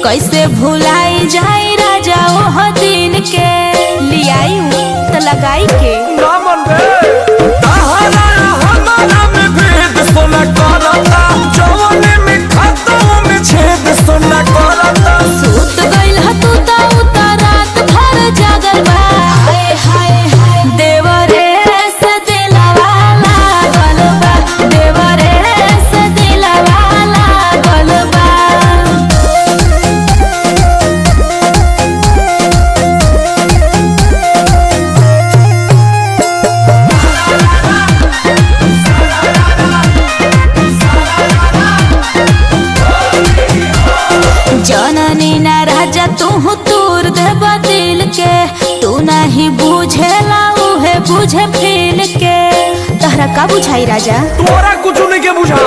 कैसे भुलाई जाई राजा ओह दिन के लियाई त लगाई के ना मन बे तहरा हमारा में भेद सोना करता जवानी में खाता में छेद सोना करता सूत गइल ह तू त उतरात भर जागल बा हाय हाय हाय देवरे से दिलवा लागल बा देवरे से दिलवा लागल बा जननी ना राजा तू तूर देबा दिल के तू नहीं बुझेला उहे बुझे फील के तहरा का बुझाई राजा तोरा कुछ नहीं के बुझा